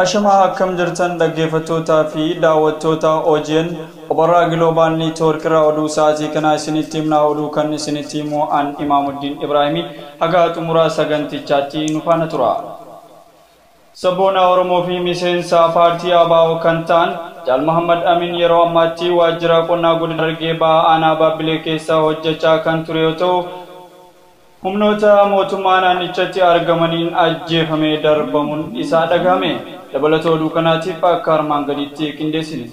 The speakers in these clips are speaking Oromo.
Ashama akkam jirtan dhaggeeffattoota fi daawwattoota OGN Obarraa Global Network irraa oduu sa'aatii kana isinitti himnaa oduu kan isinitti himu an Imaamuddin Ibrahimi haga xumuraa sagantichaatti nu faana tura. Sabboona Oromoo fi miseensa paartii ABO kan ta'an Jaal Muhammad Amin yeroo ammaatti waajjira qonnaa godina Harargee Bahaa aanaa Baabbilee keessa hojjechaa kan ture yoo ta'u humnoota mootummaa naannichatti argamaniin ajjeefamee darbamuun isaa dhagahame. Dabalatoo oduu kanaatiif akka armaan gaditti qindeessine.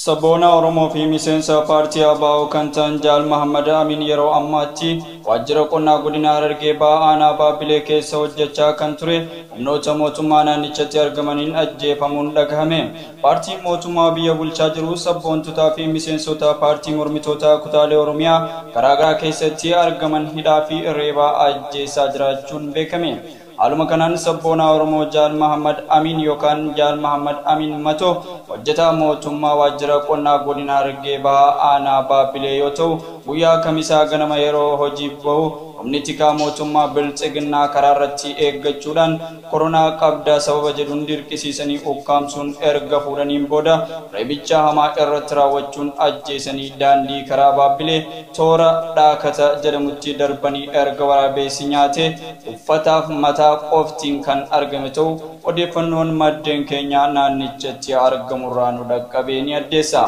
Sabboona Oromoo fi miseensa paartii ABO kan ta'an Jaal Muhammad Amin yeroo ammaatti waajjira qonnaa godina Harargee Bahaa aanaa Baabbilee keessa hojjechaa kan ture humnoota mootummaa naannichatti argamaniin ajjeefamuun dhagahame. Paartiin mootummaa biyya bulchaa jiru sabboontotaa fi miseensota paartii mormitoota kutaalee Oromiyaa garaagaraa keessatti argaman hidhaa fi reebaa ajjeesaa jiraachuun beekame. Haaluma kanaan sabboona Oromoo Jaal Muhammad Amin yookaan Jaal Muhammad Amin Mato hojjetaa mootummaa waajjira qonnaa godina Harargee Bahaa aanaa Baabbilee yoo ta'u guyyaa kamisaa ganama yeroo hojii bahu humni tikaa mootummaa biltsiginnaa karaa irratti eeggachuudhaan koronaa qabdaa sababa jedhuun dirqisiisanii ukkaamsuun erga fuudhaniin booda reebicha hamaa irratti raawwachuun ajjeesanii daandii karaa Baabbilee toora dhaakata jedhamutti darbanii erga waraabessi nyaate uffataaf mataa qoftiin kan argame ta'u odeeffannoon maddeen keenya naannichatti argamurraa nu dhaqqabee ni addeessa.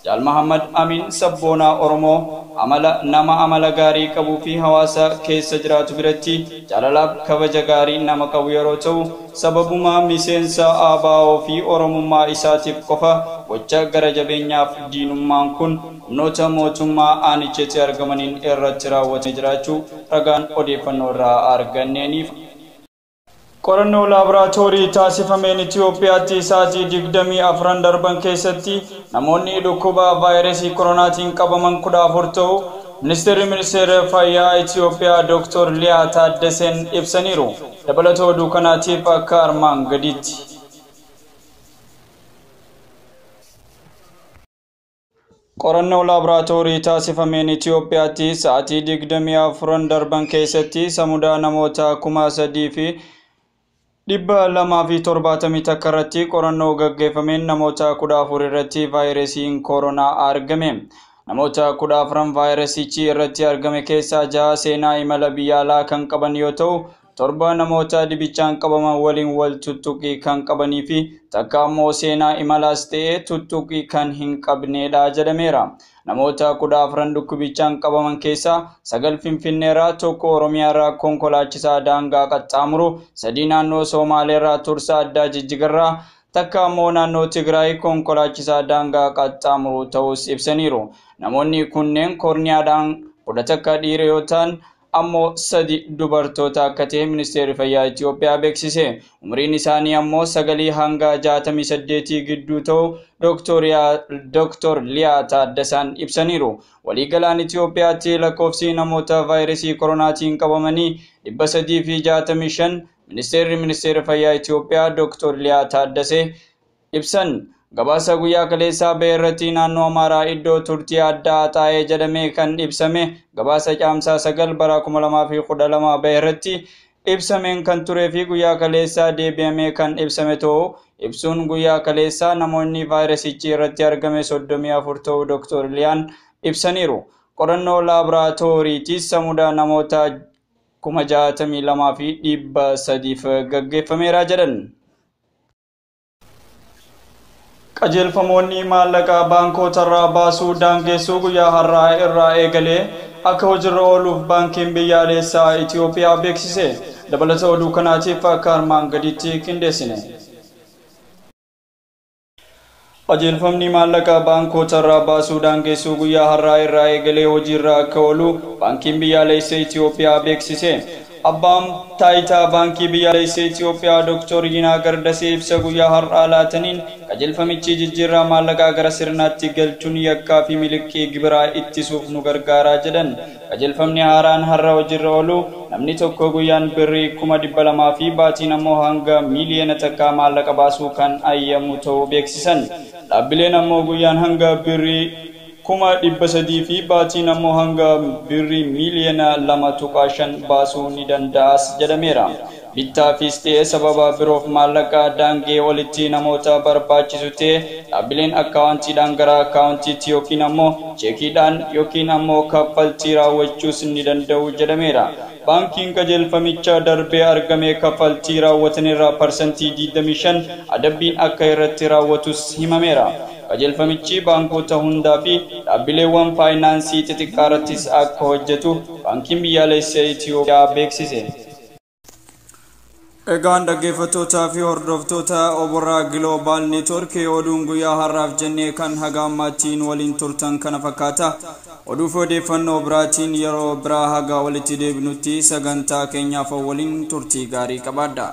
Jaal Muhammad Amin sabboona Oromoo nama amala gaarii qabuu fi hawaasa keessa jiraatu biratti jaalalaaf kabaja gaarii nama qabu yeroo ta'u sababuma miseensa ABO fi Oromummaa isaatiif qofa gocha gara jabeenyaaf diinummaan kun humnoota mootummaa aanichatti argamaniin irratti raawwatee jiraachuu ragaan odeeffannoo irraa arganneeniif. Qorannoo laaboraatoorii taasifameen Itoophiyaatti sa'aatii 24 darban keessatti namoonni dhukkuba vaayirasii koronaatiin qabaman 14 ta'u Ministeerri Fayyaa Itoophiyaa Dr. Liyaa Taaddaseen ibsaniiru. Dabalatoo oduu kanaatiif akka armaan gaditti. Qorannoo laaboraatoorii taasifameen Itoophiyaatti sa'aatii 24 darban keessatti samudaa namoota 3,000 fi 270 takka irratti qorannoo gaggeeffameen namoota 14 irratti vaayirasiin koronaa argame. Namoota 14 vaayirasichi irratti argame keessaa 6 seenaa imala biyya alaa kan qaban yoo ta'u 7 namoota dhibichaan qabaman waliin wal tuttuqii kan qabanii fi takka ammoo seenaa imalaas ta'ee tuttuqii kan hin qabneedha jedhameera. Namoota 14 dhukkubichaan qabaman keessaa 9 Finfinneerraa, 1 Oromiyaarraa konkolaachisaa daangaa qaxxaamuru, 3 naannoo Somaaleerraa tursaa addaa Jijjigarraa, takka ammoo naannoo Tigraay konkolaachisaa daangaa qaxxaamuru ta'us ibsaniiru. Namoonni kunneen korniyaadhaan 10 takka dhiira yoo ta'an ammoo 3 dubartoota akka ta'e Ministeerri Fayyaa Itoophiyaa beeksise. Umriin isaanii ammoo 9 hanga 68 gidduu ta'u Dr. Liyaa Taaddasaan ibsaniiru. Waliigalaan Itoophiyaatti lakkoofsi namoota vaayirasii koronaatiin qabamanii 365 Ministeerri Fayyaa Itoophiyaa Dr. Liyaa Taaddasee ibsan. Gabaasa guyyaa kaleessaa beerratti naannoo Amaaraa iddoo turtii addaa taa'ee jedhamee kan ibsame gabaasa caamsaa 9 bara 2012 beerratti ibsameen kan turee fi guyyaa kaleessaa deebi'amee kan ibsame ta'u ibsuun guyyaa kaleessaa namoonni vaayirasichi irratti argame 34 ta'uu Dr. Liyaan ibsaniiru. Qorannoo laaboraatooriitis samudaa namoota 62,300 gaggeeffameera jedhan. Qajeelfamoonni maallaqaa baankootarraa baasuu daangeessuu guyyaa har'aa irraa eegalee akka hojiirra ooluuf baankiin biyyaalessaa Itoophiyaa beeksise. Dabalata oduu kanaatiif akka armaan gaditti qindeessine. Qajeelfamni maallaqaa baankootarraa baasuu daangeessuu guyyaa har'aa irraa eegalee hojiirra akka oolu baankiin biyyaalessaa Itoophiyaa beeksise. Abbaan taayitaa baankii biyyaalessaa Itoophiyaa Dr. Yinaa Gardasee ibsa guyyaa har'aa laataniin qajeelfamichi jijjiirraa maallaqaa gara sirnaatti galchuun yakkaa fi miliqii gibiraa ittisuuf nu gargaaraa jedhan. Qajeelfamni haaraan har'a hojiirra oolu namni tokko guyyaan birrii 200,000 fi baatiin ammoo hanga miiliyoona takka maallaqa baasuu kan ayyamu ta'uu beeksisan. Dhaabbileen ammoo guyyaan hanga birrii 300,000 fi baatiin ammoo hanga birrii miiliyoona 2.5 baasuu ni danda'as jedhameera. bittaa fi sababa biroof maallaqa daangee walitti namoota barbaachisu ta'e dhaabbileen akkaawuntiidhaan gara akkaawuntiitti yookiin ammoo cheekiidhaan yookiin ammoo kaffaltii raawwachuus ni danda'u jedhameera. Bankiin qajeelfamicha darbee argame kaffaltii raawwatanirraa parsantii 25 adabbiin akka irratti raawwatus himameera. Qajeelfamichi baankota hundaa fi dhaabbileewwan faayinaansii xixiqqaa irrattis akka hojjetu baankiin biyyaalessaa Itoophiyaa beeksise. Egaan dhaggeeffattootaa fi hordoftoota Oboraa Global Network oduun guyyaa har'aaf jennee kan haga ammaatiin waliin turtan kana fakkaata. Oduuf odeeffannoo biraatiin yeroo biraa haga walitti deebinutti sagantaa keenyaaf waliin turtii gaarii qabaadha.